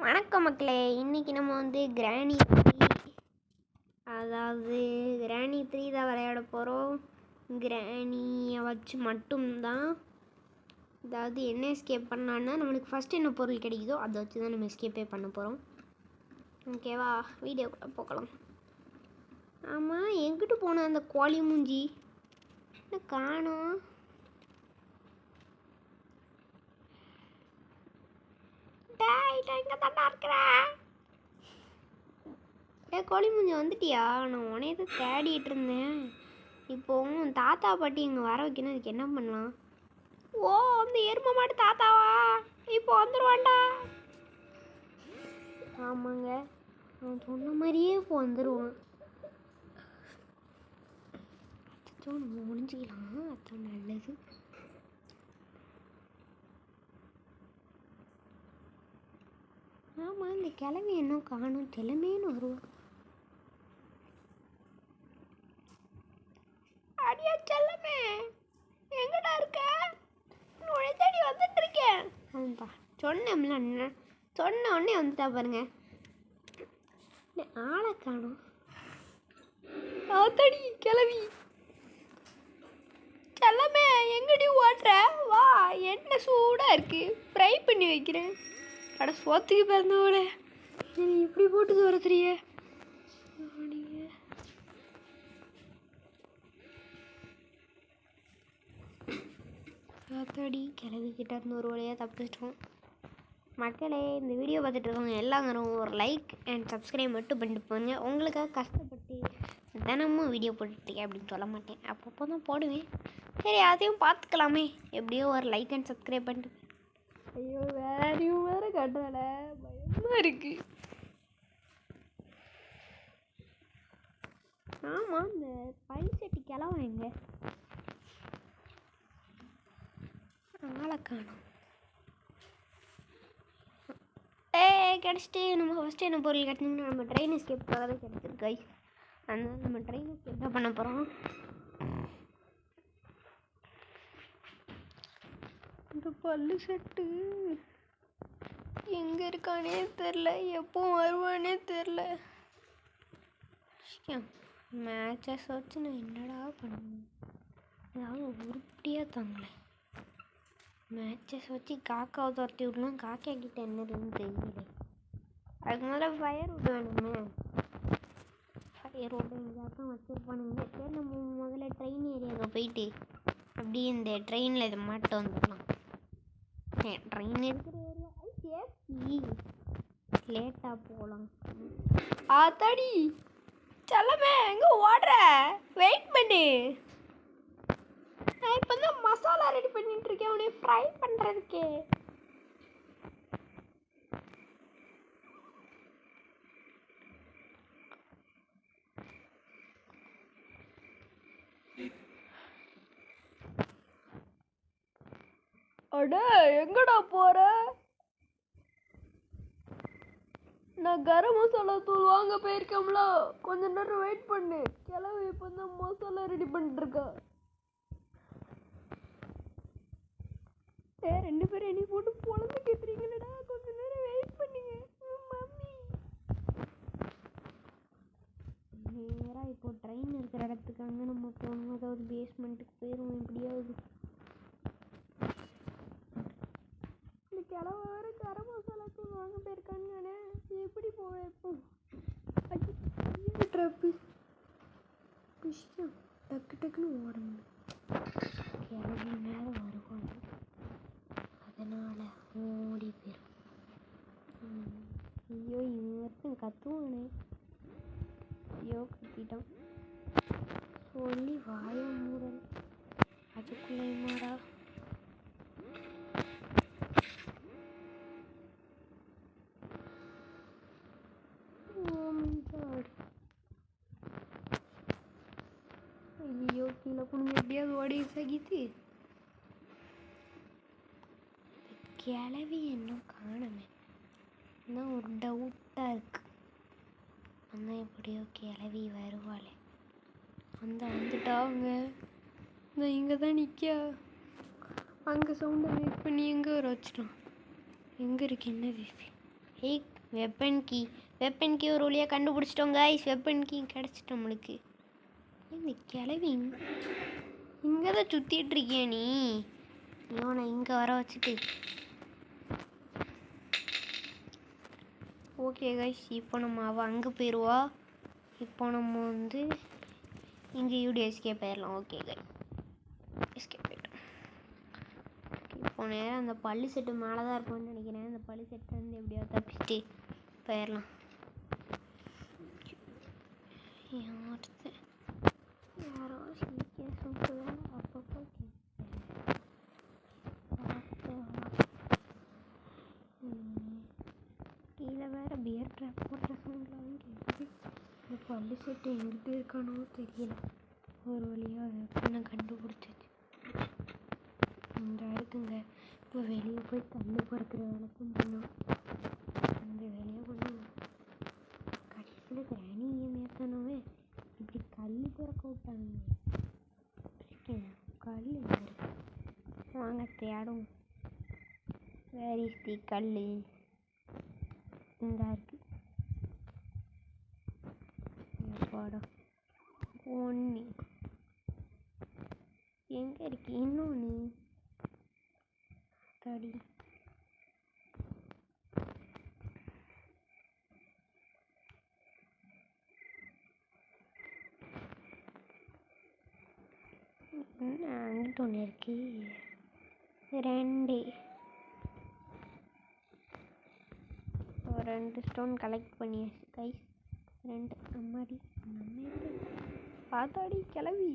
வணக்கம் மக்களே. இன்றைக்கி நம்ம வந்து கிராணி 3 தான் விளையாட போகிறோம். கிராணியை வச்சு மட்டும்தான். அதாவது என்ன எஸ்கேப் பண்ணான்னா நம்மளுக்கு ஃபஸ்ட்டு என்ன பொருள் கிடைக்குதோ அதை வச்சு தான் நம்ம எஸ்கேப்பே பண்ண போகிறோம். ஓகேவா? வீடியோ கூட போகலாம். ஆமாம், எங்கிட்டு போனேன் அந்த கோழி மூஞ்சி என்ன காணோம்? இங்கே தாண்டா இருக்கிறேன். கோழி மூஞ்சி வந்துட்டியா? நான் உனையதை தேடிட்டு இருந்தேன். இப்போ தாத்தா பாட்டி இங்கே வர வைக்கணும். அதுக்கு என்ன பண்ணலாம்? ஓ, அந்த எருமை மாட்டு தாத்தாவா? இப்போ வந்துடுவான்டா. ஆமாங்க, அவன் சொன்ன மாதிரியே இப்போ வந்துடுவான். நம்ம முடிஞ்சிக்கலாம், அதான் நல்லது. ஆமாம், இந்த கிளவி இன்னும் காணும். கிளம்பேன்னு வருவான். அடியா செல்லமே, எங்கடா இருக்க? உன்னை தேடி வந்துட்டு இருக்கேன். அதுப்பா சொன்னேன்ல அண்ணன், சொன்ன உடனே வந்துட்டா பாருங்க. ஆளை காணும். ஆத்தடி கிளவி செல்லமே, எங்கடி ஓட்டுற? வா, என்ன சூடாக இருக்கு, ஃப்ரை பண்ணி வைக்கிறேன். அட சோத்துக்கு பிறந்தவோட நீ இப்படி போட்டுக்கு வர தெரிய. காத்தாடி கிளவிக்கிட்ட இருந்து ஒரு வழியாக தப்பிச்சிட்டோம். மக்களே, இந்த வீடியோ பார்த்துட்டு இருக்கவங்க எல்லாரும் ஒரு லைக் அண்ட் சப்ஸ்கிரைப் மட்டும் பண்ணிட்டு போங்க. உங்களுக்காக கஷ்டப்பட்டு தினமும் வீடியோ போட்டுட்டேன் அப்படின்னு சொல்ல மாட்டேன், அப்பப்போ தான் போடுவேன். சரி, அதையும் பார்த்துக்கலாமே. எப்படியோ ஒரு லைக் அண்ட் சப்ஸ்கிரைப் பண்ணிட்டு. ஐயோ, வேறையும் வேறு கட்டுறல, பயமாக இருக்கு. ஆமாம், இந்த பைசட்டி கிளவா எங்க? ஆளை காணும். கிடச்சிட்டு நம்ம ஃபஸ்ட்டு என்ன பொருள் கிடச்சிங்கன்னா நம்ம ட்ரெயின் எஸ்கேப் தான் கிடச்சிருக்கு. அதனால நம்ம ட்ரெயின் எஸ்கேப் தான் பண்ண போகிறோம். இந்த பல்லு செட்டு எங்கே இருக்கானே தெரில, எப்போ வருவானே தெரில. மேட்சஸ் வச்சு நான் என்னடா பண்ணுவேன்? ஏதாவது உருப்படியாக தாங்களே. மேட்சஸ் வச்சு காக்காவை துரத்தி விடலாம். காக்கா கிட்ட என்ன இருக்குன்னு தெரியல. அதுக்கு முதல்ல ஃபயர் வுட் வேணுமே. ஃபயர் வுட் எங்கேயா தான் வச்சுருப்பானுங்க. சரி, நம்ம முதல்ல ட்ரெயின் ஏரியாவுக்கு போயிட்டு அப்படியே இந்த ட்ரெயினில் இதை மாட்ட வந்துடலாம். ட்ரெயின் இருக்கிற ஏரியா சேஃப்டி, லேட்டாக போகலாம். ஆத்தாடி செல்லமே, எங்கே ஓடுற? வெயிட் பண்ணு, நான் இப்போ தான் மசாலா ரெடி பண்ணிட்டு இருக்கேன் உன்னை ஃப்ரை பண்ணுறதுக்கு. அட, எங்கடா போற? நான் கரம் மசாலா தூள் வாங்க போயிருக்கோம்ல, கொஞ்ச நேரம் வெயிட் பண்ணு. கிளவி இப்போ தான் மசாலா ரெடி பண்ணிட்டு இருக்கா. ரெண்டு பேரும் என்னை போட்டு பொழந்து கேட்டுறீங்களடா, கொஞ்ச நேரம் வெயிட் பண்ணுங்க மம்மி. நேராக இப்போ ட்ரெயின் இருக்கிற இடத்துக்கு அங்கே நம்ம போகணும். அதாவது பேஸ்மெண்ட்டுக்கு போயிடுவோம் எப்படியாவது. இந்த கிளவ வேறு கரம் மசாலா தூள் வாங்க போயிருக்காங்க. எப்படி போவேன் இப்போ? ட்ரப்பு விஷயம் டக்கு டக்குன்னு ஓடணும். கிளவி மேலே வருவாங்க, அதனால் ஓடி போயிடும். ஐயோ, இவன் ஒருத்தன் கத்துவானே. ஐயோ, கத்திட்டான். சொல்லி வாய மூடல், அதுக்குள்ளே மாடா. ஐயோ, கீழே பொண்ணு எப்படியாவது ஓடி சகித்து. கிளவி இன்னும் காணமே, இன்னும் ஒரு டவுட்டாக இருக்கு. ஆனால் எப்படியோ கிளவி வருவாளே. வந்துட்டாங்க. நான் இங்கே தான் நிற்க. அங்கே சவுண்டை வெயிட் பண்ணி எங்கே வர வச்சிட்டோம். எங்கே இருக்கு என்ன விஷயம்? ஹேய் வெப்பன் கீ ஒரு வழியாக கண்டுபிடிச்சிட்டோம் கைஸ். வெப்பன் கீ கிடச்சிட்டோம் நம்மளுக்கு. இந்த கிளவி இங்கே தான் சுற்றிட்டு இருக்கியா நீ? இவனை இங்கே வர வச்சுட்டு. ஓகே கைஸ், இப்போ நம்ம அவள் அங்கே போயிடுவா. இப்போ நம்ம வந்து இங்கே எஸ்கேப் ஆயிடலாம். ஓகே கைஸ், எஸ்கேப் ஆகிட்டோம். இப்போ நேரம் அந்த பள்ளி செட்டு மேலே தான் இருக்கும்னு நினைக்கிறேன். அந்த பள்ளி செட்டு வந்து எப்படியாவது தப்பிச்சுட்டு போயிடலாம். யாரோ சீக்கிரம் சொல்லுவாங்க அப்பப்போ கீழே வேறு பியர் ட்ராப் போடுற சவுண்ட்லாம் கேட்குது. இந்த பள்ளி செட்டு எங்கிட்ட இருக்கானோ தெரியல. ஒரு வழியாக வெப்பனை கண்டுபிடிச்சிச்சு. இந்த இருக்குங்க. இப்போ வெளியே போய் தண்ணி பொறுக்கிற வேலைக்கும் பண்ணோம். அந்த வேலையை பண்ணுவோம். கடைசியில் கிராணி ஏமாத்தனவே இப்படி கல் பொறுக்க விட்டாங்க. கல் எங்கே இருக்கு? வாங்க தேடும். வேர் இஸ் தி கல்? இந்த இருக்கு படம். ஒன்று எங்கே இருக்கு? இன்னொன்று தடி. அங்கிட்ட ஒன்று இருக்கு. ரெண்டு ஸ்டோன் கலெக்ட் பண்ணியாச்சு கைஸ். 2 அம்மாடி பார்த்தாடி கிளவி.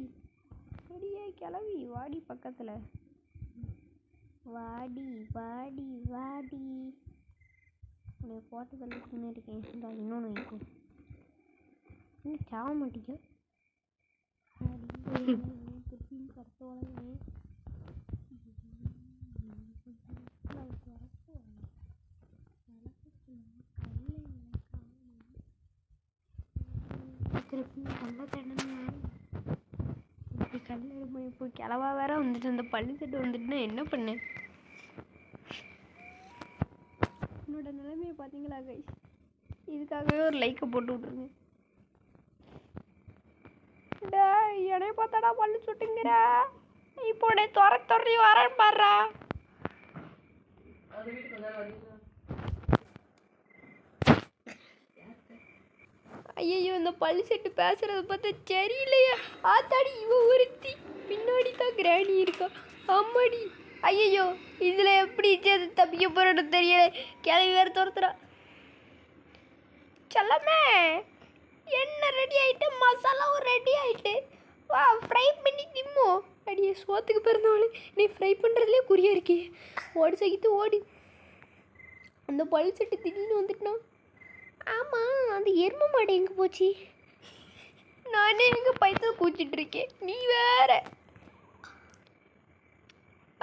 சரியே கிளவி வாடி பக்கத்தில். வாடி வாடி வாடி. உன்னை போட்டு தள்ளிட்டு இருக்கேன். இன்னொன்று வைக்கும். இன்னும் சாவ மாட்டேங்க. திருப்பியும் கருத்து வளர்ந்து திருப்பியும் கல்லை தடனேன். இப்படி கல் எடுப்போம். இப்போ கிளவா வேற வந்துட்டு அந்த பள்ளி செட்டு வந்துட்டுனா என்ன பண்ணேன்? என்னோட நிலைமையை பார்த்தீங்களா கைஸ்? இதுக்காகவே ஒரு லைக்கை போட்டு விட்ருங்க. என்னைய பார்த்தாடா பள்ளி சுட்டுங்கிற. இப்போ உடனே துறி வரேன்னு பாடுறா. ஐயோ, இந்த பள்ளி செட்டு பேசுறத பார்த்தா சரியில்லையா? ஆத்தாடி இவ ஒருத்தி. பின்னாடி தான் கிராணி இருக்கா. அம்மாடி. ஐயோ, இதில் எப்படி தப்பிக்க போறோன்னு தெரியல. கிளவி வேறு துரத்துறா. செல்லமே என்ன ரெடி ஆகிட்டு? மசாலாவும் ரெடி ஆகிட்டு. வா ஃப்ரை பண்ணி திம்மோ. அடியே சோத்துக்கு பிறந்தவளே, நீ ஃப்ரை பண்ணுறதுலேயே குறியா இருக்கே. ஓடி சகித்து ஓடி. அந்த பள்ளி செட்டு திடீர்னு வந்துட்டுனா. ஆமாம், அந்த எருமை மாடு எங்கே போச்சு? நானே எங்கே பைத்த கூச்சிட்டு இருக்கேன். நீ வேற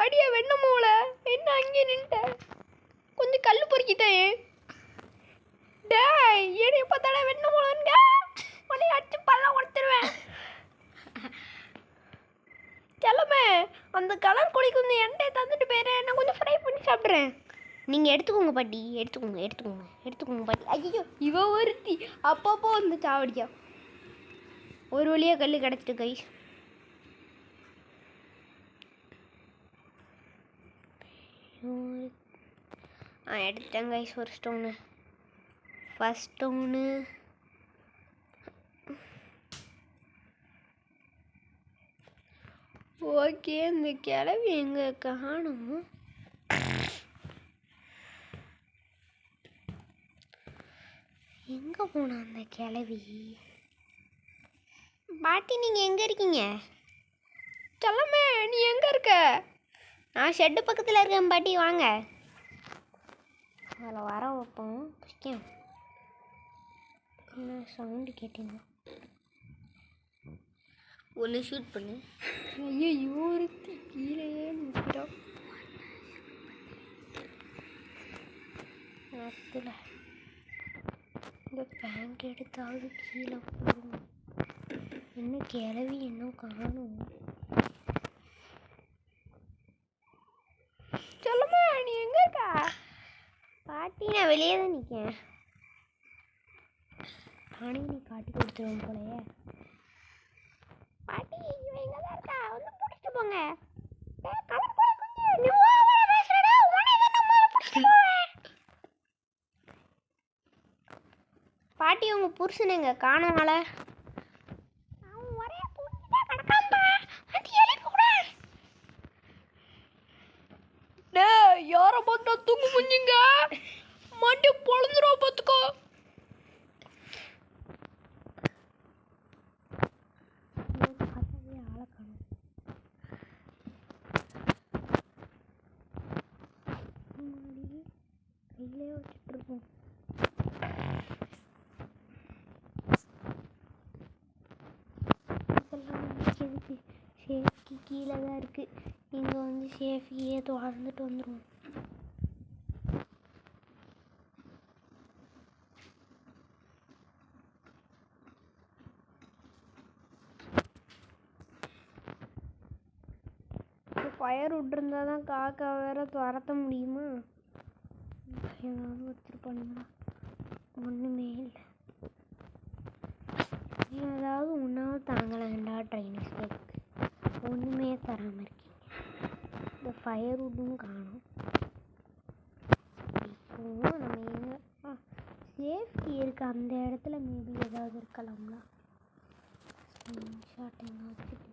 அடியா வெண்ணமோல என்ன அங்கே நின்ட்ட? கொஞ்சம் கல் பொறுக்கிட்டேன். டேய் ஏன் பார்த்தாடா வெண்ணமோலங்க? உடனே அடிச்சு பல்ல உடச்சிருவேன். கிளம்பு. அந்த கலர் கொடி கொஞ்சம் எண்ணெய் தந்துட்டு போயிடுறேன். நான் கொஞ்சம் ஃப்ரை பண்ணி சாப்பிட்றேன். நீங்கள் எடுத்துக்கோங்க பாட்டி. எடுத்துக்கோங்க பாட்டி. ஐயோ, இவ ஒருத்தி அப்பப்போ வந்து சாவடிக்கா. ஒரு வழியாக கல் கிடச்சிட்டு கைஸ். எடுத்தேன் கைஸ் ஒரு ஸ்டோனு. First stone. ஓகே, இந்த கிளவி எங்கே காணும்? எங்கே போனா அந்த கிளவி? பாட்டி நீங்கள் எங்கே இருக்கீங்க? சொல்லமே, நீ எங்கே இருக்க? நான் ஷெட்டு பக்கத்தில் இருக்கேன் பாட்டி, வாங்க. அதில் வர வைப்போம். என்ன சவுண்டு கேட்டீங்க? ஒன்று ஷூட் பண்ணு. ஐயோ, இவருக்கு கீழேயே நிற்கிறோம். அதில் இந்த பேங்க் எடுத்தாவது கீழே போடும். இன்னும் கிளவி இன்னும் காணும். சொல்லுமா, நீ எங்கே இருக்கா? பாட்டி, நான் நான் வெளியே தான் நிற்கேன். நானே நீ காட்டி கொடுத்துருவோம் போலையே. பாட்டி இவன் எங்கே தான் இருக்கா? வந்து பிடிச்சிட்டு போங்க. பாட்டி உங்க புருஷனுங்க காணவால யார பார்த்தா தூங்கு முடிஞ்சுங்க மாட்டி பொழந்துரும் பார்த்துக்கோ. கையிலே வச்சுட்டு இருக்கோம். சேஃப்கி கீழே தான் இருக்குது. இங்கே வந்து சேஃப்கியே தொடர்ந்துட்டு வந்துடுவோம். ஃபயர் விட்டுருந்தா தான் காக்கா வேற துரத்த முடியுமா? ஏதாவது வச்சுருப்பானுங்களா? ஒன்றுமே இல்லை. ஏதாவது ஒன்றாவது தாங்கலாண்டா ட்ரைனர்ஸில் ஒன்றுமே தராமல் இருக்கீங்க. இந்த ஃபயர் வுட்டும் காணும். இப்போ நம்ம எங்கே சேஃப்டி இருக்குது அந்த இடத்துல மேபி ஏதாவது இருக்கலாம்ல. ஸ்க்ரீன்ஷாட்டிங் வச்சுட்டு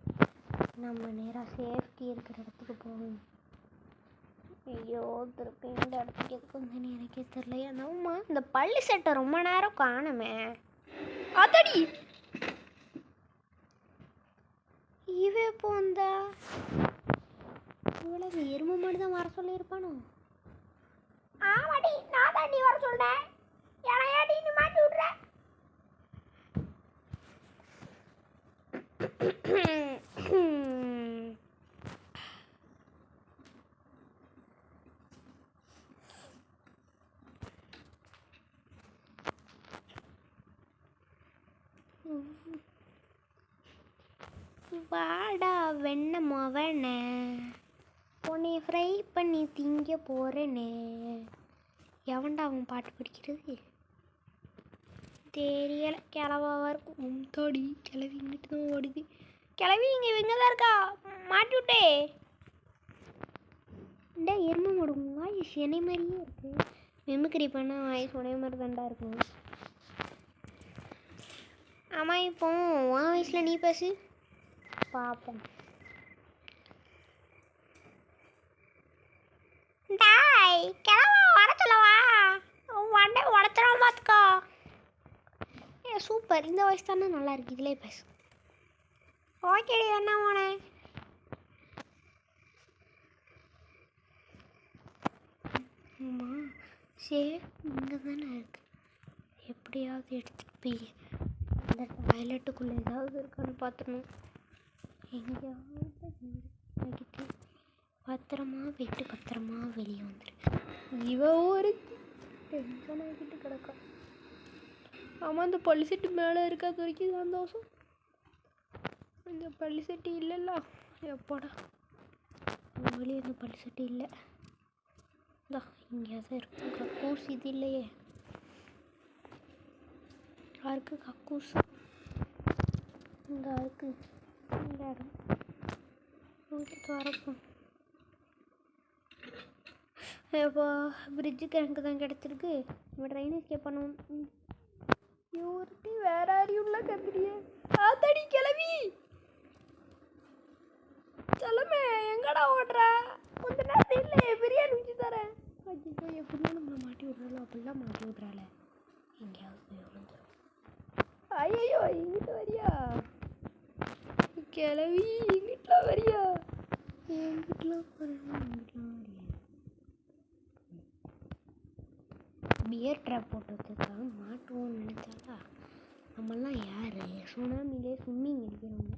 நம்ம நேராக சேஃப்டி இருக்கிற இடத்துக்கு போகணும். ஐயோ திருப்பி இந்த இடத்துக்கு எதுக்கு வந்து எனக்கே தெரியல. ஏன்னாமா இந்த பள்ளி சட்டை ரொம்ப நேரம் காணுமே. அதடி இவ இப்போ வந்தா இவ்வளவு எருமை மாடு தான் வர சொல்லியிருப்பானோ? ஆமாடி நான் தாண்டி வர சொல்றேன். ஏடி நீ மாட்டி விட்ற. வாடா வெண்ண மவனே உன்னை ஃப்ரை பண்ணி திங்க போகிறேனே. எவன்டா அவன் பாட்டு படிக்கிறது தெரியலை. கிளவாவாக இருக்கும். தாடி கிளவி இங்கிட்டு தான் ஓடுது. கிளவி இங்கே இவங்க தான் இருக்கா. மாட்டி விட்டே இந்த எருமை மாடும் வாய்ஸ் என்னை மாதிரியே இருக்குது. மிமிக்ரி பண்ணால் வாய்ஸ் உடைய மாதிரி தாண்டா இருக்கும். ஆமாம் இப்போ உன் வயசில் நீ பேசு பார்ப்போம். டாய் கிளவா வர சொல்லவா? வண்டை உடச்சிடாம பார்த்துக்கோ. சூப்பர். இந்த வயசு தானே நல்லா இருக்கு. இதிலே பேசு. ஓகேடி என்ன போனே. ஆமாம் சரி இங்கே தானே இருக்கு. எப்படியாவது எடுத்துகிட்டு போய் அந்த டாய்லெட்டுக்குள்ளே ஏதாவது இருக்கான்னு பார்த்துடணும். எங்கேயாவது பத்திரமா போயிட்டு பத்திரமா வெளியே வந்துருக்கு. இவ ஒரு டென்ஷன் ஆகிட்டு கிடக்கா. ஆமாம் இந்த பள்ளி செட்டு மேலே இருக்காது வரைக்கும் சந்தோஷம். இந்த பள்ளி செட்டு இல்லைல்ல எப்போடா வெளியே இந்த பள்ளி செட்டு இல்லை. இந்தா இங்கே தான் இருக்கும். கக்கூஸ் இது இல்லையே. யாருக்கு கக்கூஸ் இந்த இருக்கு இந்த இடம் வரப்போம். இப்போ பிரிட்ஜுக்கு எனக்கு தான் கிடச்சிருக்கு. நம்ம ட்ரெயின் எஸ்கேப் பண்ணுவோம். ஒருத்தி வேற அறியுள்ள கத்திரியே ஆத்தடி கிளவி கிளம்பு. எங்கடா ஓடுற? கொஞ்ச நேரத்தில் இல்லை பிரியாணி வச்சு தரேன். ஐயோ எப்படின்னா நம்மளை மாட்டி விட்றாளோ அப்படிலாம் மாட்டி விட்றாள. எங்கேயாவது போய் விழுந்துடும். ஐயோ இங்கிட்ட வரியா கிளவி? இங்கிட்டலாம் வரியா? எங்கிட்டலாம் போகிறேன். இங்கிட்டலாம் வரியா? பியர் ட்ராப் போட்டு வச்சுருக்காங்க. மாட்டுவோம்னு நினச்சாக்கா நம்மளாம் யார் சுனாமிலே ஸ்விம்மிங் அடிக்கிறவங்க.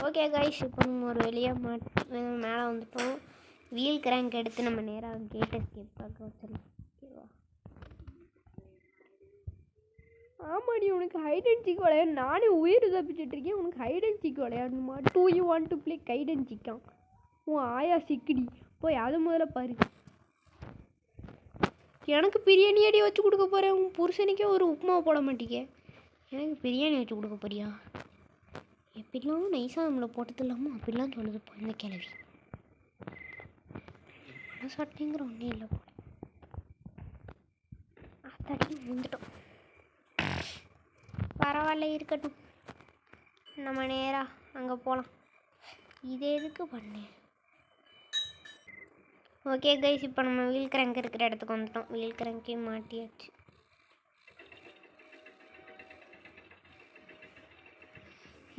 ஓகே கைஸ் இப்போ நம்ம ஒரு வெளியே மேலே வந்துட்டோம். வீல் கிராங்க் எடுத்து நம்ம நேராக கேட் எஸ்கேப் பார்க்க வச்சிடலாம். ஓகேவா? ஆமாடி உனக்கு ஹைட் அண்ட் சீக் விளையாடு. நானே உயிர் தப்பிச்சுட்டு இருக்கேன். உனக்கு ஹைட் அண்ட் சீக் விளையாடணுமா? Do you want to play hide and சீக்கா? உன் ஆயா சிக்கிடி போய் அது முதல்ல பாரு. எனக்கு பிரியாணி அடி வச்சு கொடுக்க போகிறேன். உன் புருஷனுக்கே ஒரு உப்புமா போட மாட்டேங்க, எனக்கு பிரியாணி வச்சு கொடுக்க போறியா? எப்படிலாம் நைஸாக நம்மளை போட்டது இல்லாமல் அப்படிலாம் சொல்லுதுப்பா இந்த கிழவி. மனசாட்டிங்கிற ஒன்றே இல்லை போல. அத்தடி வந்துட்டோம். பரவாயில்ல, இருக்கட்டும். நம்ம நேராக அங்கே போகலாம். இதே எதுக்கு பண்ணேன்? ஓகே கைஸ், இப்போ நம்ம வீல் கிரங்க் இருக்கிற இடத்துக்கு வந்துட்டோம். வீல் கிரங்கே மாட்டியாச்சு.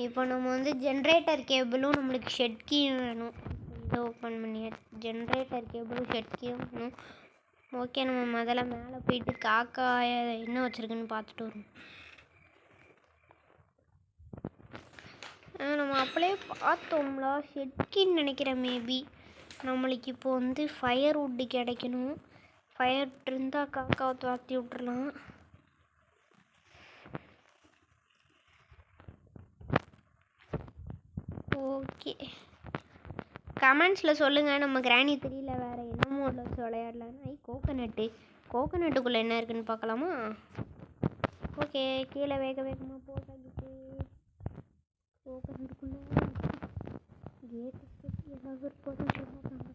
இப்போ நம்ம வந்து ஜென்ரேட்டர் கேபிளும் நம்மளுக்கு ஷெட் கீயும் வேணும். இதை ஓப்பன் பண்ணியாச்சு. ஜென்ரேட்டர் கேபிளும் ஷெட் கீயும் வேணும். ஓகே, நம்ம முதல்ல மேலே போயிட்டு காக்கா என்ன வச்சுருக்குன்னு பார்த்துட்டு வருவோம். நம்ம அப்படியே பார்த்தோம்ல, ஷெட்கின்னு நினைக்கிறேன். மேபி நம்மளுக்கு இப்போ வந்து ஃபயர் வுட்டு கிடைக்கணும். ஃபயர் இருந்தால் காக்காவை துரத்தி விட்டுறலாம். ஓகே, கமெண்ட்ஸில் சொல்லுங்கள். நம்ம கிராணி தெரியல வேறு என்ன மோடில் வச்சு விளையாடலாம். கோகனட்டுக்குள்ளே என்ன இருக்குதுன்னு பார்க்கலாமா? ஓகே, கீழே வேகமாக போட்டாக்கிட்டு கோகனட்டுக்குள்ளே கேட்டு ஏதாவது ஒரு பொருள் சொல்லுவாங்க.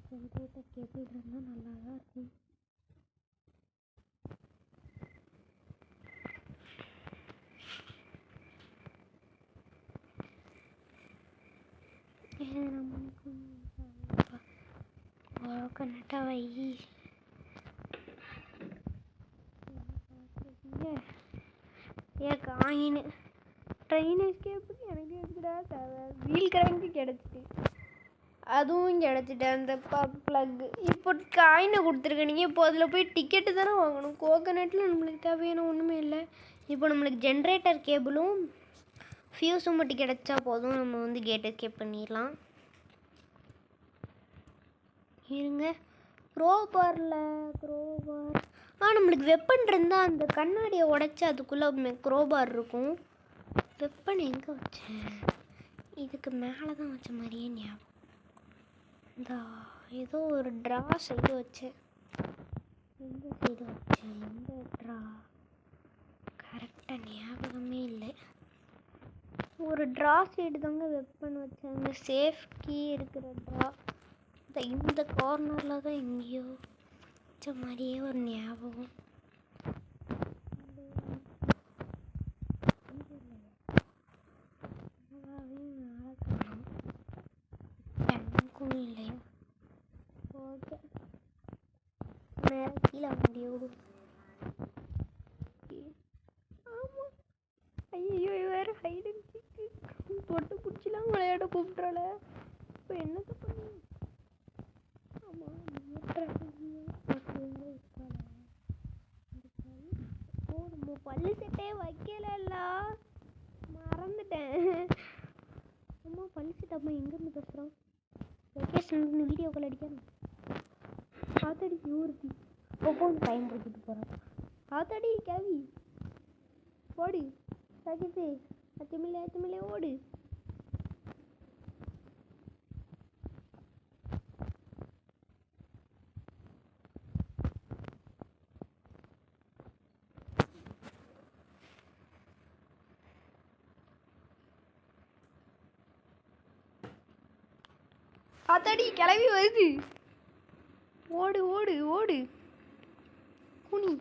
ஜென்ரேட்டர் கேபிள் இருந்தால் நல்லா தான் இருக்கும். கோகனட்டை வை. காயின் ட்ரைனேஜ் கேபிள் எனக்கு எதுக்குடா தேவை? வீல் கிரங்கு கிடச்சிட்டு, அதுவும் கிடச்சிட்டு. அந்த ப்ளக்கு இப்போ காயினை கொடுத்துருக்கேன். நீங்கள் இப்போ அதில் போய் டிக்கெட்டு தானே வாங்கணும். கோகனட்டில் நம்மளுக்கு தேவையான ஒன்றுமே இல்லை. இப்போ நம்மளுக்கு ஜென்ரேட்டர் கேபிளும் ஃபியூஸும் மட்டும் கிடச்சா போதும். நம்ம வந்து கேட் எஸ்கேப் பண்ணிடலாம். இருங்க, க்ரோபார் நம்மளுக்கு வெப்பன் இருந்தால் அந்த கண்ணாடியை உடச்சி அதுக்குள்ளே க்ரோபார் இருக்கும். வெப்பன் எங்கே வச்சேன்? இதுக்கு மேலே தான் வச்ச மாதிரியே ஞாபகம். இந்த ஏதோ ஒரு ட்ரா சைடு வச்சேன். எந்த சைடு வச்சேன்? எந்த ட்ரா கரெக்டாக ஞாபகமே இல்லை. ஒரு ட்ரா சைடு தாங்க வெப்பன் வச்சேன். அந்த சேஃப் கீ இருக்கிற ட்ரா இந்த கார்னரில் தான் எங்கேயோ வச்ச மாதிரியே ஒரு ஞாபகம். எனக்கும் இல்லையா? ஓகே, மேலே கீழே முடியும். ஆமாம், ஐயோ வேறு ஹைடு தொட்டு பிடிச்சிலாம் விளையாட கூப்பிட்றால. இப்போ என்னத்தை பண்ணு? ஆமாம், நம்ம பல்லு சட்டையே வைக்கல, மறந்துட்டேன். அம்மா பல்லு சட்டை அம்மா எங்கேருந்து பேசுகிறோம்? லொக்கேஷன் வீடியோ கால் அடிக்கணும். ஆத்தாடி ஊருத்தி ஒவ்வொன்று பயன்படுத்திட்டு போகிறோம். ஆத்தாடி கேவி ஓடு, சகித்து அச்சமில்லை ஓடு. ஆத்தாடி கிளம்பி வருது. ஓடு ஓடு ஓடு குனி,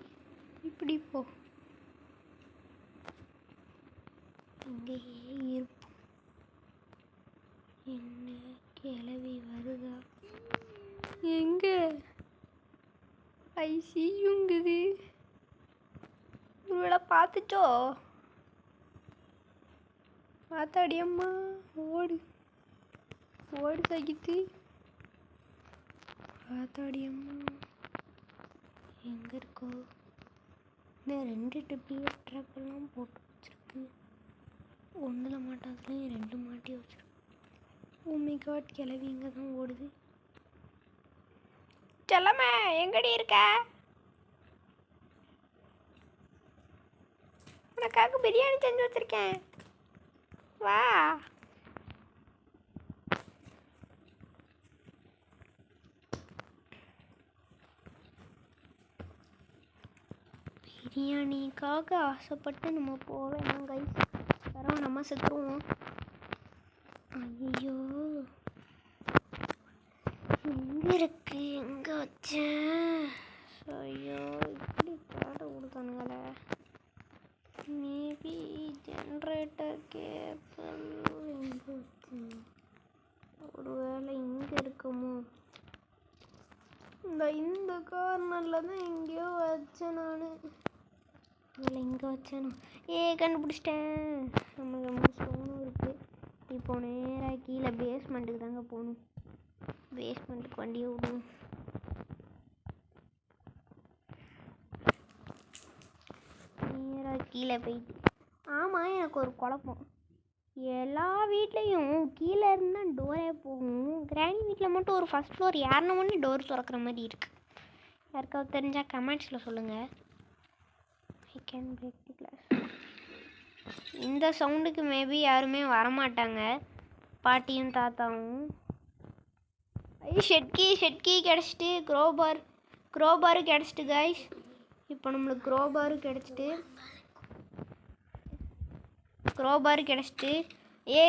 இப்படி போ. இங்கேயே இருப்போம். என்ன கிளவி வருதா? எங்க ஐசியுங்குது? இவளை பார்த்துட்டோ? ஆத்தாடி அம்மா ஓடு ஓடு சகித்து. ஆத்தாடி அம்மா எங்கே இருக்கோ? இன்னும் 2 டிபிஎஸ் ட்ராப்பெல்லாம் போட்டு வச்சுருக்கு. ஒன்றில் மாட்டாதுலேயும் 2 மாட்டி வச்சுருக்கு. ஓமை காட், கிளவி இங்கே தான் ஓடுது. செல்லம்மா எங்கடி இருக்க? உனக்காக பிரியாணி செஞ்சு வச்சுருக்கேன், வா. பிரியாணிக்காக ஆசைப்பட்டு நம்ம போவேணும் கைஸ். தரோம் நம்ம செத்துருவோம். ஐயோ எங்கே இருக்கு, எங்கே வச்சேன்? ஐயோ இப்படி தேட கொடுத்தானுங்களே. மேபி ஜென்ரேட்டர் கேபிள் எங்கே வச்சேன்? ஒரு வேளை இங்கே இருக்குமோ? இந்த கார்னரில் தான் எங்கேயோ வச்சேன் நான். இல்லை இங்கே வச்சேனோ? கண்டுபிடிச்சிட்டேன். நமக்கு ஸ்டோனும் இருக்குது. இப்போ நேராக கீழே பேஸ்மெண்ட்டுக்கு தாங்க போகணும். பேஸ்மெண்ட்டுக்கு வண்டியை விடணும். நேராக கீழே போயிட்டு. ஆமாம், எனக்கு ஒரு குழப்பம். எல்லா வீட்லேயும் கீழே இருந்தால் டோரே போகும். கிராணி வீட்டில் மட்டும் ஒரு ஃபஸ்ட் ஃப்ளோர் யாருன்னா மட்டும் டோர் திறக்கிற மாதிரி இருக்குது. யாருக்காவது தெரிஞ்சால் கமெண்ட்ஸில் சொல்லுங்கள். I can break the glass. இந்த சவுண்டுக்கு மேபி யாருமே வரமாட்டாங்க, பாட்டியும் தாத்தாவும். ஷெட்கி கிடச்சிட்டு, க்ரோபாரு கிடச்சிட்டு கைஸ். இப்போ நம்மளுக்கு க்ரோபாரு கிடச்சிட்டு.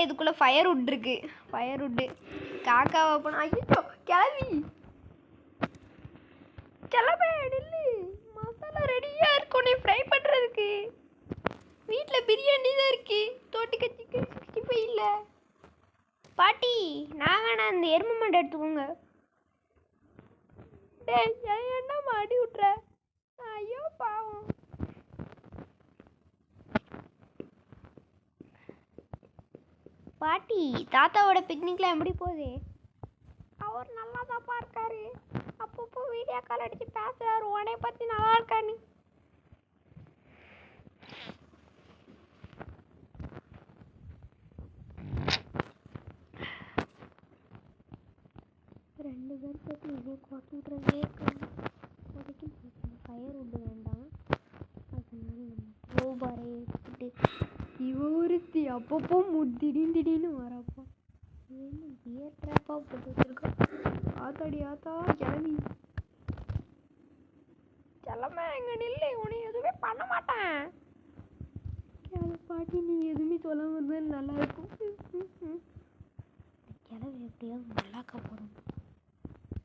இதுக்குள்ளே ஃபயர்வுட் இருக்குது. ஃபயர்வுட்டு காக்காவை போனால். ஐயோ கிளவி கிளம்பே நில்லு. மசாலா ரெடியாக இருக்கும் நீ ஃப்ரை பண்ணுறதுக்கு. வீட்டில் பிரியாணி தான் இருக்குது, தொட்டுக்க சிக்கன் 65 இல்லை. பாட்டி நான் வேணா அந்த எருமை மாட்டை எடுத்துக்கோங்க. என்ன மாடி விட்ற? ஐயோ பாவம். பாட்டி தாத்தாவோட பிக்னிக்லாம் எப்படி போகுது? அவர் நல்லா தான்ப்பா இருக்காரு. அப்பப்போ வீடியோ கால் அடித்து பேசுகிறாரு. உடனே பற்றி நல்லா இருக்கான்னு. ரெண்டு பேர் சேர்த்து இதே குவாக்கி விட்றதே இருக்காங்க. இப்போதைக்கு ஃபயர் உட்டு வேண்டாம். அதனால நம்ம க்ரோபாரை எடுத்துட்டு ஒருத்தி அப்பப்போ திடீர்னு வரப்போ என்ன பியர் ட்ராப்பாக போட்டு வச்சுருக்கோம். ஆத்தாடி ஆத்தா கிளம்பி கிளம்ப எங்க நில்லு. உன்னை எதுவுமே பண்ண மாட்டேன். பாட்டி நீ எதுவுமே சொல்லாம இருந்தாலும் நல்லா இருக்கும். கிளவி எப்படியாவது நல்லாக்க போகிறோம்.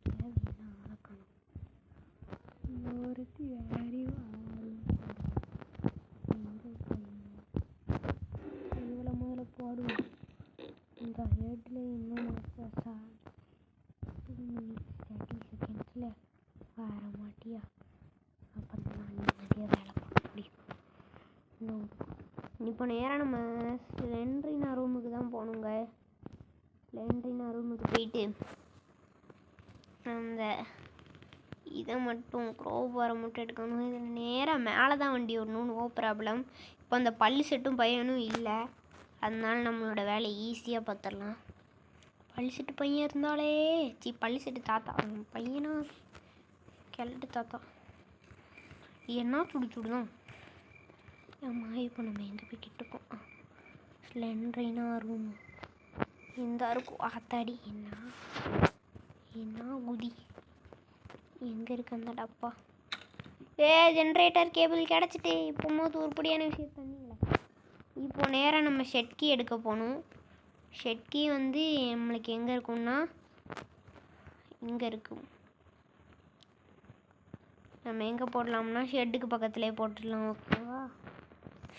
கிளவி என்ன வளர்க்கணும். ஒருத்தி வேறையும் இவ்வளோ முதல்ல போடுவோம். இந்த ஹெட்டில் இன்னும் 30 செகண்ட்ஸில் வர மாட்டியா? அப்போ நான் நிம்மதியாக வேலை பார்க்க முடியும். இப்போ நேராக நம்ம ஸ்லெண்ட்ரினா ரூமுக்கு தான் போகணுங்க. ஸ்லெண்ட்ரினா ரூமுக்கு போயிட்டு அந்த இதை மட்டும் க்ரோபாரை மட்டும் எடுக்கணும். இதில் நேராக மேலே தான் வண்டி விடணும். No problem. இப்போ அந்த பல்லு செட்டும் பையனும் இல்லை, அதனால நம்மளோட வேலை ஈஸியாக பார்த்துடலாம். பல்லு செட்டு பையன் இருந்தாலே பல்லு செட்டு தாத்தா பையனா கிளட்டு தாத்தா என்ன சுடுதான். ஆமாம், இப்போ நம்ம எங்கே போய்கிட்டு இருக்கோம்? ஸ்லெண்ட்ரினா ரூம் இந்த இருக்கும். ஆத்தாடி என்ன குதி. எங்கே இருக்கு அந்த டப்பா? ஜென்ரேட்டர் கேபிள் கிடச்சிட்டு இப்போ உருப்படியான விஷயம் தண்ணிங்களா. இப்போ நேராக நம்ம ஷெட்கி எடுக்க போகணும். ஷெட்கி வந்து நம்மளுக்கு எங்கே இருக்கும்னா இங்கே இருக்கும். நம்ம எங்கே போடலாம்னா ஷெட்டுக்கு பக்கத்துலேயே போட்டுடலாம். ஓகேவா?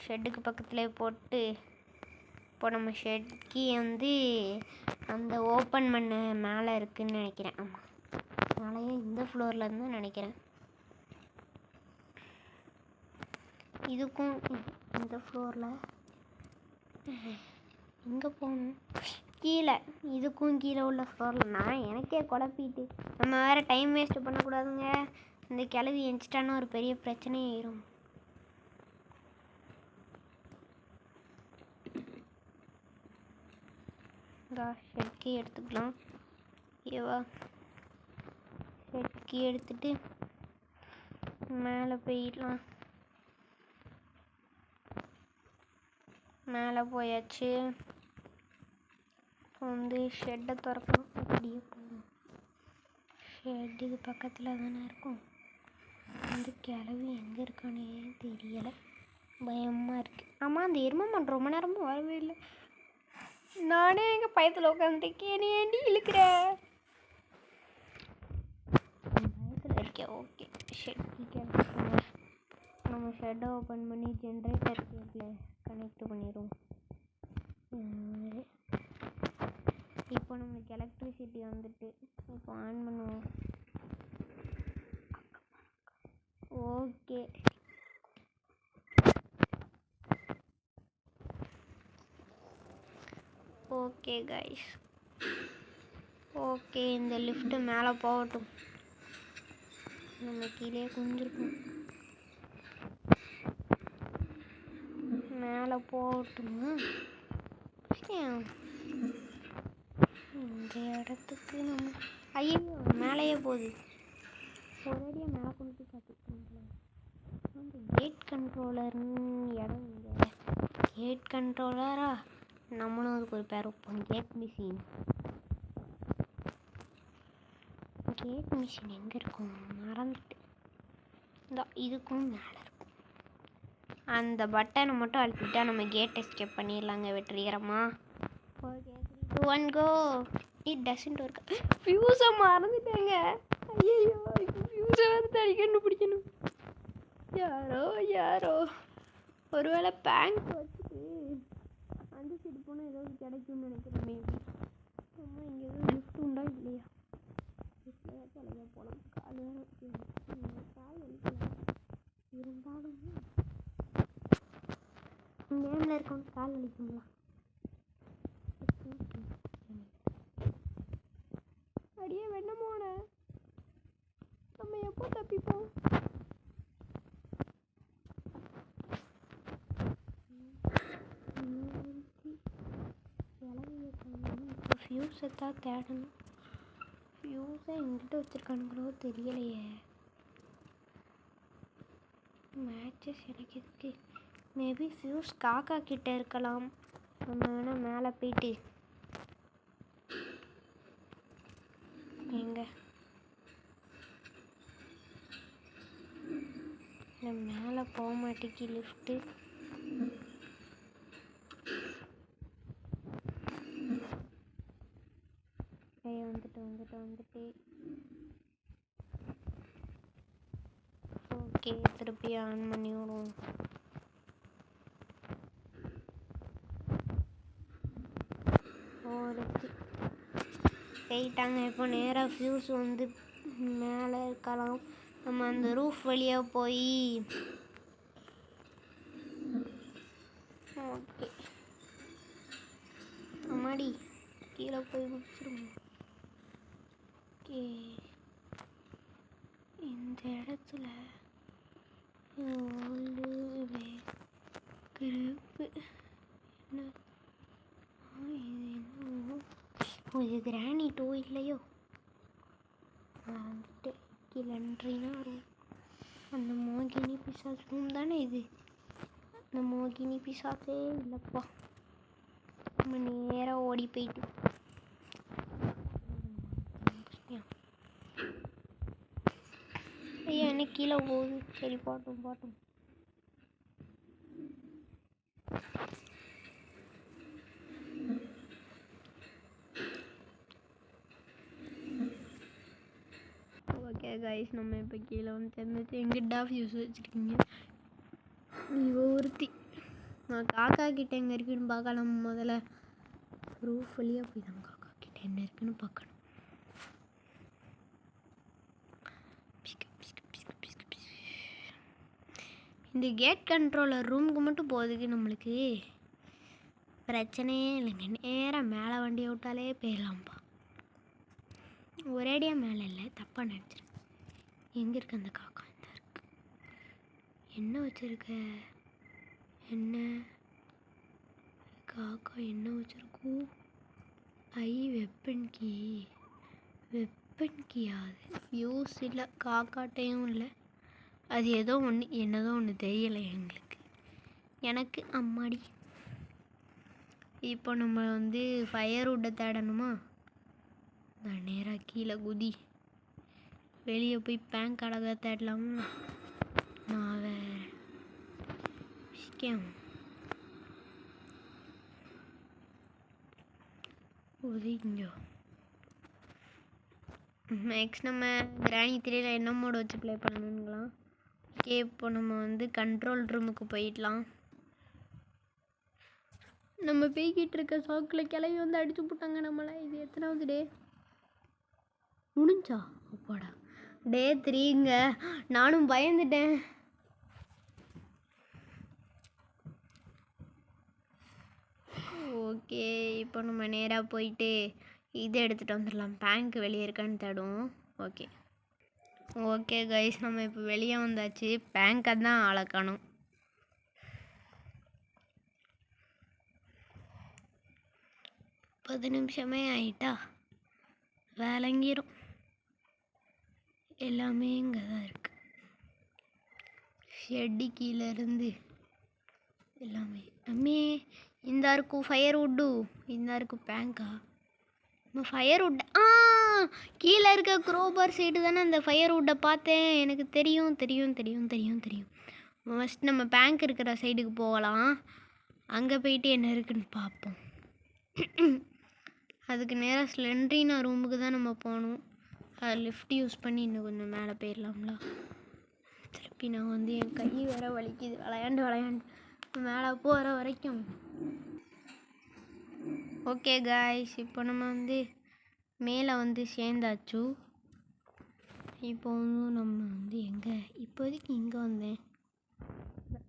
ஷெட்டுக்கு பக்கத்துலேயே போட்டு இப்போ நம்ம ஷெட்கி வந்து அந்த ஓப்பன் பண்ண மேலே இருக்குதுன்னு நினைக்கிறேன். ஆமாம், மேலேயே இந்த ஃப்ளோரில் இருந்து நினைக்கிறேன். இதுக்கும் இந்த ஃப்ளோரில் எங்கே போகணும்? கீழே, இதுக்கும் கீழே உள்ள ஃப்ளோரில். நான் எனக்கே குழப்பிட்டு நம்ம வேறு டைம் வேஸ்ட்டு பண்ணக்கூடாதுங்க. இந்த கிளவி எஞ்சிட்டானா ஒரு பெரிய பிரச்சனையே ஆயிரும். ஷெட்கி எடுத்துக்கலாம். ஏவா ஷெட்கி எடுத்துட்டு மேலே போயிடலாம். மேலே போயாச்சு. வந்து ஷெட்டை திறக்கணும். அப்படியே போகணும். ஷெட்டுக்கு பக்கத்தில் தானே இருக்கும். அந்த கிளவி எங்கே இருக்கானே தெரியலை, பயமாக இருக்குது. ஆமாம், அந்த எருமை மாடு ரொம்ப நேரமும் வரவே இல்லை. நானே எங்கள் பயத்தில் உட்காந்துட்டேன், நீ ஏண்டி இழுக்கிற? பயத்தில் இருக்கேன். ஓகே, ஷெட் கேட்க நம்ம ஷெட்டை ஓப்பன் பண்ணி ஜென்ரேட்டர் கேட்டில் கனெக்ட் பண்ணிடுவோம். இப்போ நம்மளுக்கு எலக்ட்ரிசிட்டி வந்துட்டு இப்போ ஆன் பண்ணுவோம். Okay, okay guys, okay. இந்த லிஃப்ட்டு மேலே போகட்டும், நம்ம கீழே குஞ்சிருக்கோம். மேலே போகட்டுமா? இந்த இடத்துக்கு நம்ம ஐயோ மேலேயே போகுது. ஒரேடியாக மேலே கொண்டு போய் பார்த்துக்கலாம். அந்த கேட் கண்ட்ரோலர்னு இடம் இங்கே. கேட் கண்ட்ரோலரா? நம்மளும் அதுக்கு ஒரு பேர் வைப்போம், கேட் மிஷின். கேட் மிஷின் எங்கே இருக்கும் மறந்துட்டு. இந்த இதுக்கும் மேலே இருக்கும். அந்த பட்டனை மட்டும் அழுத்திட்டா நம்ம கேட் எஸ்கேப் பண்ணிடலாங்க வெற்றிகரமாக. Okay, 3, 2, 1 go. It doesn't work. ஃபியூஸை மறந்துட்டேங்க. ஐயோ, இப்போ ஃபியூஸை வந்து தனி கண்டுபிடிக்கணும். யாரோ ஒருவேளை பேங்க் வச்சுட்டு அந்த சைடு போனால் ஏதாவது கிடைக்கும்னு நினைக்கிறேன். மேபி அம்மா இங்கே எதுவும் லிஃப்ட் உண்டா இல்லையா? லிஃப்ட்லையாச்சும் அழகாக போகலாம். கால் வலிக்கலாம் இருந்தாலும் நேமில் இருக்கவங்க கால் வலிக்குங்களா? அடியே வெண்ணமோன, நம்ம எப்போ தப்பிப்போம்? இப்போ ஃபியூஸை தான் தேடணும். ஃபியூஸை எங்கிட்ட வச்சுருக்கானுங்களோ தெரியலையே. மேட்சஸ் எனக்கு இருக்கு. மேபி ஃபியூஸ் காக்கா கிட்டே இருக்கலாம். நம்ம வேணால் மேலே போயிட்டு எங்க மேலே போக மாட்டேங்கி லிஃப்ட்டு. வந்துட்டு ஓகே, திருப்பி ஆன் பண்ணி விடுவோம். போயிட்டாங்க. இப்போ நேராக ஃபியூஸ் வந்து மேலே இருக்கலாம். நம்ம அந்த ரூஃப் வழியாக போய் ஓகே அம்மாடி கீழே போய் குடிச்சிருவோம். ஓகே, இந்த இடத்துல கிருப்பு என்ன இது கிரானிட்டோ இல்லையோ வந்துட்டு கீழன்றினா அந்த மோகினி பிசாஸ் ரூம் தானே இது. அந்த மோகினி பிசாஸே இல்லைப்பா. நம்ம நேராக ஓடி போயிட்டு ஐயா என்ன கீழே போகுது. சரி பாட்டும். ஓகே கைஸ், நம்ம இப்போ கீழே வந்து தெரிஞ்சிச்சு. எங்கிட்ட ஃபியூஸ் வச்சுருக்கீங்க நீ ஒருத்தி. நான் காக்கா கிட்டே எங்கே இருக்குன்னு பார்க்கலாம். முதல்ல ரூஃப் வழியாக போய் தான் காக்கா கிட்டே என்ன இருக்குன்னு பார்க்கணும். இந்த கேட் கண்ட்ரோலர் ரூமுக்கு மட்டும் போகிறதுக்கு நம்மளுக்கு பிரச்சனையே இல்லைங்க. நேராக மேலே வண்டியை விட்டாலே போயிடலாம்ப்பா. ஒரேடியாக மேலே இல்லை, தப்பாக நினச்சிருக்கு. எங்கே இருக்கு அந்த காக்கா? இந்த இருக்கு. என்ன வச்சுருக்க? என்ன காக்கா என்ன வச்சுருக்கோம்? வெப்பன் கீயா? அது ஃபியூஸ் இல்லை, காக்காட்டையும் இல்லை. அது ஏதோ ஒன்று, என்னதோ ஒன்று தெரியலை எனக்கு அம்மாடி. இப்போ நம்ம வந்து ஃபயர் வுட்டை தேடணுமா? நான் நேராக கீழே குதி. வெளியே போய் பேங்க் அழகாக தேடலாமா? நான் வேறு ஒதுங்கியோ. நெக்ஸ்ட் நம்ம கிராணி 3ல என்ன மோடு வச்சு ப்ளே பண்ணணுங்களாம். ஓகே, இப்போ நம்ம வந்து கண்ட்ரோல் ரூமுக்கு போயிடலாம். நம்ம போய்கிட்டு இருக்க சாக்கில் கிளவி வந்து அடிச்சு போட்டாங்க நம்மளை. இது எத்தனாவது டே முடிஞ்சா? அப்பாடா, டே 3ங்க. நானும் பயந்துட்டேன். ஓகே, இப்போ நம்ம நேராக போயிட்டு இதை எடுத்துகிட்டு வந்துடலாம். பேங்க் வெளியே இருக்கான்னு தேடுவோம். ஓகே ஓகே கைஸ், நம்ம இப்போ வெளியே வந்தாச்சு. பேங்க்கை தான் ஆளை காணோம். 10 நிமிஷமே ஆயிட்டா வேலைங்கிரும். எல்லாமே இங்கே தான் இருக்கு. ஷெட்டி கீழே இருந்து எல்லாமே அம்மே. இந்த இருக்கும் ஃபயர்வுட்டு, இந்த இருக்கும் பேங்கா. ஃபயர்வுட் கீழே இருக்க குரோபர் சைடு தானே அந்த ஃபயர்வுட்டை பார்த்தேன். எனக்கு தெரியும் தெரியும் தெரியும் தெரியும் தெரியும். ஃபஸ்ட் நம்ம பேங்க் இருக்கிற சைடுக்கு போகலாம். அங்கே போயிட்டு என்ன இருக்குன்னு பார்ப்போம். அதுக்கு நேராக ஸ்லெண்ட்ரினா ரூமுக்கு தான் நம்ம போகணும். அதை லிஃப்ட் யூஸ் பண்ணி இன்னும் கொஞ்சம் மேலே போயிடலாம்ல. திருப்பி நான் வந்து என் கை வேற வலிக்குது விளையாண்டு மேலே போகிற வரைக்கும். ஓகே காய்ஸ், இப்போ நம்ம வந்து மேலே வந்து சேர்ந்தாச்சு. இப்போ வந்து நம்ம வந்து எங்கே, இப்போதைக்கு இங்கே வந்தேன்.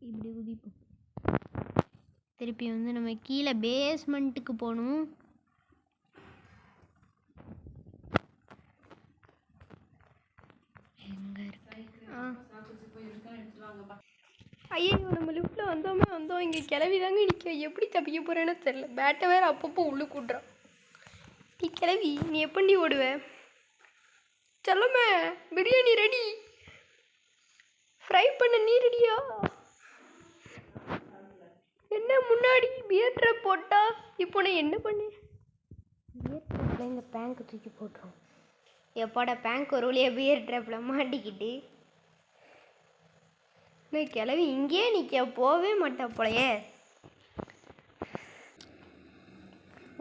இப்படி குதிப்போம். திருப்பி வந்து நம்ம கீழே பேஸ்மெண்ட்டுக்கு போகணும். எங்கே இருக்கு? ஐயோ, நம்ம லிஃப்ட்டில் வந்தோம். இங்கே கிளவி தாங்க நிற்க. எப்படி தப்பிக்க போகிறேன்னு தெரில. பேட்டை வேறு அப்பப்போ உள்ளே கூட்டுறான். நீ கிளவி, நீ எப்படி ஓடுவ? சொல்லுமே, பிரியாணி ரெடி. ஃப்ரை பண்ண நீ ரெடியா? என்ன முன்னாடி பியர் ட்ராப் போட்டா? இப்போ நான் என்ன பண்ணேன்? பியர் ட்ராப்பில் இந்த பேங்க் தூக்கி போட்டுரும். எப்பாடா பேங்க் ஒரு வழியாக பியர் ட்ராப்பில் மாட்டிக்கிட்டு நான் கிளவி இங்கேயே நிற்க போகவே மாட்டேன் போலையே.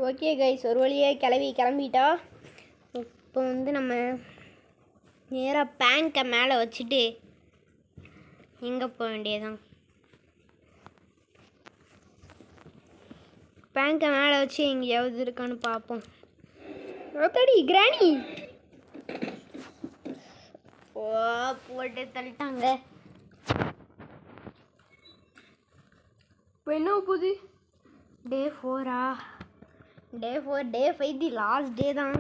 ஓகே கைஸ், ஒரு வழியாக கிளம்பிட்டா. இப்போ வந்து நம்ம நேராக பேங்கை மேலே வச்சுட்டு எங்கே போக வேண்டியதான். பேங்கை மேலே வச்சு எங்கேயாவது இருக்கான்னு பார்ப்போம். ஓகேடி கிராணி போட்டு தள்ளிட்டாங்க. இப்போ என்ன போகுது? டே 4ஆ? டே 4, டே 5 தி லாஸ்ட் டே தான்.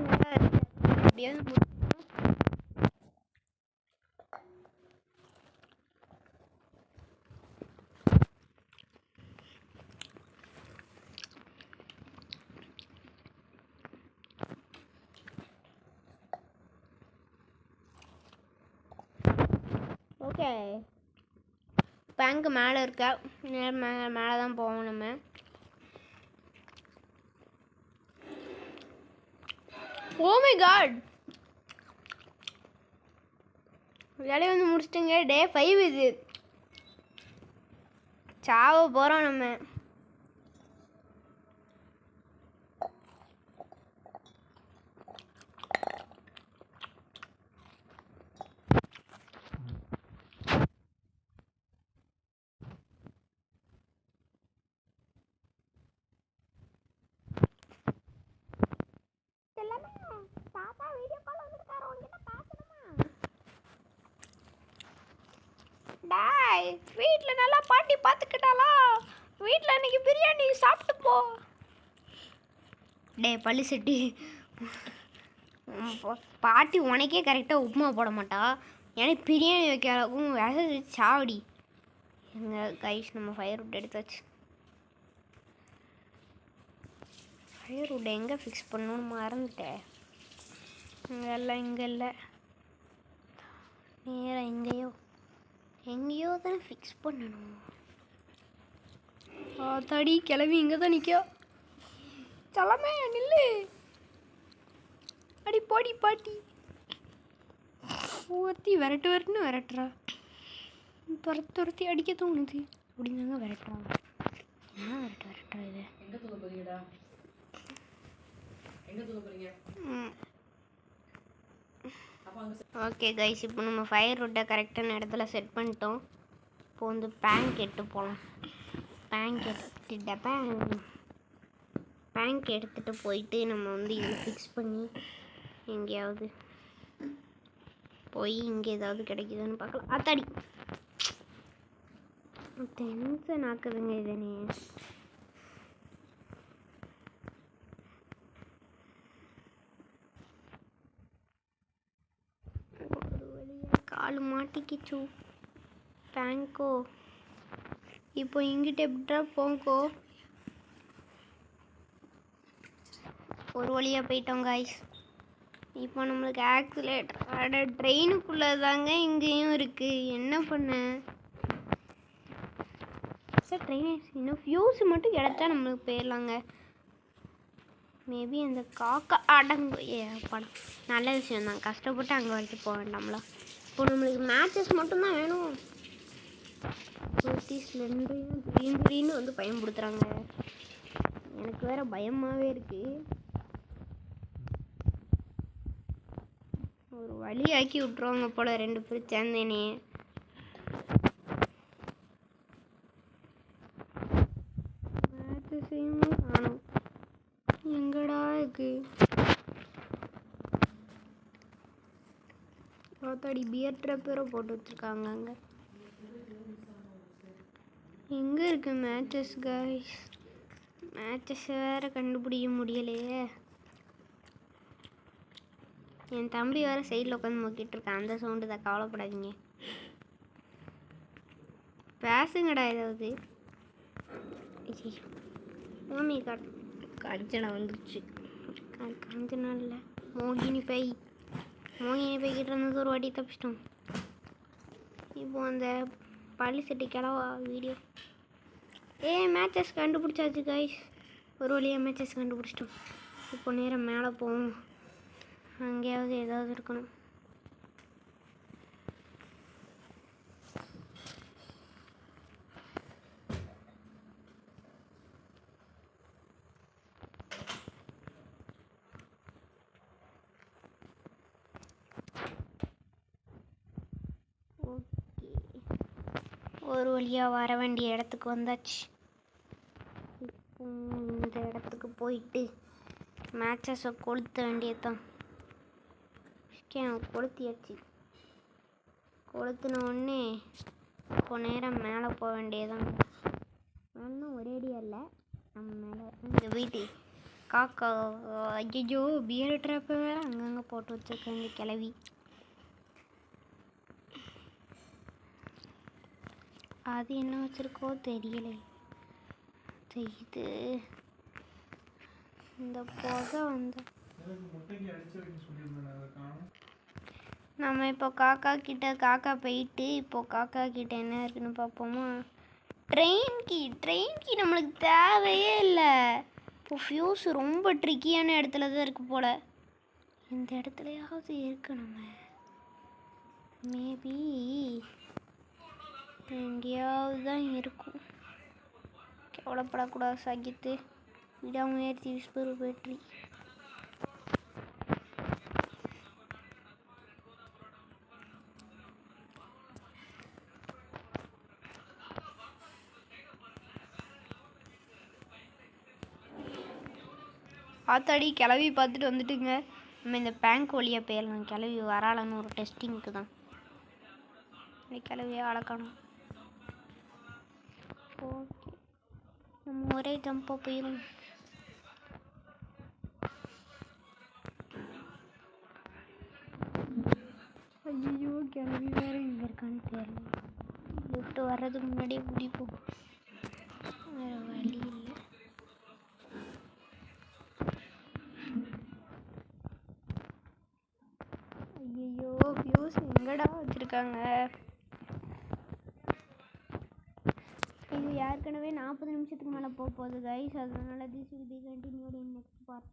எப்படியாவது ஓகே. பேங்க் மேலே இருக்கா, மேலே தான் போவோம் நம்ம. ஓ மை காட், வேலையை வந்து முடிச்சிட்டுங்க. டே 5 இது. சாவ போகிறோம் நம்ம. டாய், வீட்டில் நல்லா பாட்டி பார்த்துக்கிட்டாளா? வீட்டில் இன்னைக்கு பிரியாணி சாப்பிட்டு போ. டே பள்ளி செட்டி, பாட்டி உனக்கே கரெக்டாக உப்புமா போட மாட்டா. எனக்கு பிரியாணி வைக்கிறக்கும் விச சாவடி. எங்கள் கைஸ், நம்ம ஃபயர்வுட் எடுத்தாச்சு. ஃபயர்வுட் எங்கே ஃபிக்ஸ் பண்ணணும்னு மறந்துட்டேன். இங்கே இல்லை, நேராக எங்கேயோ தான் ஃபிக்ஸ் பண்ணணும். தடி கிளவி இங்கே தான் நிற்க. சலமே நில்லு. அடி போடி பாட்டி. ஒருத்தி விரட்டுன்னு விரட்டுறா, துரத்தி அடிக்க தோணுது அப்படின்னாங்க விரட்டுறாங்க. என்ன விரட்டுறா இது? ஓகே கைஸ், இப்போ நம்ம ஃபயர் வுட்டை கரெக்டான இடத்துல செட் பண்ணிட்டோம். இப்போ வந்து பேங்க் எடுத்து போகலாம். பேங்க் எடுத்துகிட்டு போயிட்டு நம்ம வந்து இதில் ஃபிக்ஸ் பண்ணி எங்கேயாவது போய் இங்கே ஏதாவது கிடைக்குதுன்னு பார்க்கலாம். அத்தாடி டென்ஷன் ஆக்குதுங்க இதனே. ஒரு வழியாக கால் மாட்டிக்கிச்சு பேங்கோ. இப்போ இங்கிட்ட எப்படா போங்கோ. ஒரு வழியாக போயிட்டோம் காய்ஸ். இப்போ நம்மளுக்கு ஆக்சிலேட்டர் ட்ரெயினுக்குள்ளே தாங்க இங்கேயும் இருக்குது. என்ன பண்ண சார்? ட்ரெயின் இன்னும் ஃபியூஸ் மட்டும் கிடச்சா நம்மளுக்கு போயிடலாங்க. மேபி அந்த காக்கா அடங்கு படம் நல்ல விஷயம் தான். கஷ்டப்பட்டு அங்கே வரைக்கும் போக வேண்டாம்ல. இப்போ நம்மளுக்கு மேட்சஸ் மட்டும்தான் வேணும். திடீர்னு வந்து பயன்படுத்துகிறாங்க. எனக்கு வேற பயமாகவே இருக்குது. ஒரு வழி ஆக்கி விட்ருவாங்க போல ரெண்டு பேரும் சேர்ந்தேனே. மேட்சஸையும் காணும். எங்கடா இருக்கு? பார்த்தாடி பியர் ட்ரப்பரை போட்டு வச்சுருக்காங்க. அங்கே எங்கே இருக்கு மேட்சஸ் கைஸ்? மேட்சஸ் வேறு கண்டுபிடிக்க முடியலையே. என் தம்பி வேறு சைடில் உட்காந்து மொக்கிட்டு இருக்கான். அந்த சவுண்டு தான், கவலைப்படாதீங்க. பேசுங்கடா ஏதாவது. மாமி காஞ்சனா வந்துருச்சு. காஞ்சனா இல்லை, மோகினி பைக்கிட்ட இருந்தது ஒரு வாட்டி தப்பிச்சிட்டோம். இப்போ அந்த பள்ளி செட்டி கிளவா வீடியோ மேட்சஸ் கண்டுபிடிச்சாச்சு கைஸ். ஒரு வழியாக மேட்சஸ் கண்டுபிடிச்சிட்டோம். இப்போ நேரம் மேலே போவோம். அங்கேயாவது ஏதாவது இருக்கணும். ஓகே, ஒரு வழியாக வர வேண்டிய இடத்துக்கு வந்தாச்சு. இப்போ இந்த இடத்துக்கு போயிட்டு மேட்சஸை கொளுத்த வேண்டியதுதான். கொளுத்தியாச்சு. கொளுத்தின உடனே இப்போ நேரம் மேலே போக வேண்டியதான். மேலே ஒரேடியாக இல்லை, நம்ம மேலே இந்த வீட்டு காக்கா. ஐயோ, பியர் ட்ராப்பை வேறு அங்கங்கே போட்டு வச்சுருக்காங்க கிளவி. அது என்ன வச்சுருக்கோ தெரியலை. இது இந்த புகை வந்து நம்ம இப்போ காக்கா போயிட்டு இப்போ காக்கா கிட்ட என்ன இருக்குன்னு பார்ப்போமா? ட்ரெயின் கீ நம்மளுக்கு தேவையே இல்லை. இப்போ ஃபியூஸ் ரொம்ப ட்ரிக்கியான இடத்துல தான் இருக்குது போல். இந்த இடத்துலையாவது இருக்கு. நம்ம மேபி எங்கேயாவது தான் இருக்கும். கவலைப்படக்கூடாது சாகித்து. விடாமுயற்சி விஸ்பரு வெற்றி. ஆத்தாடி கிளவி பார்த்துட்டு வந்துட்டுங்க. நம்ம இந்த பேங்க் வழியாக போயிடலாம். கிளவி வராலன்னு ஒரு டெஸ்டிங்க்கு தான். கிளவியே அழக்கணும். ஓகே, நம்ம ஒரே ஜம்ப்பாக போயிடும். ஐயோ, கிளவி வேறு இங்கே இருக்கான்னு தெரியல. லிஃப்ட் வர்றதுக்கு முன்னாடியே பிடிப்போம். வேறு வழி இல்லை. ஐயோ, ஃபியூஸ் எங்கடா வச்சுருக்காங்க? இது ஏற்கனவே 40 நிமிஷத்துக்கு மேலே போகுது கைஸ். அதனால this will be continued in next part.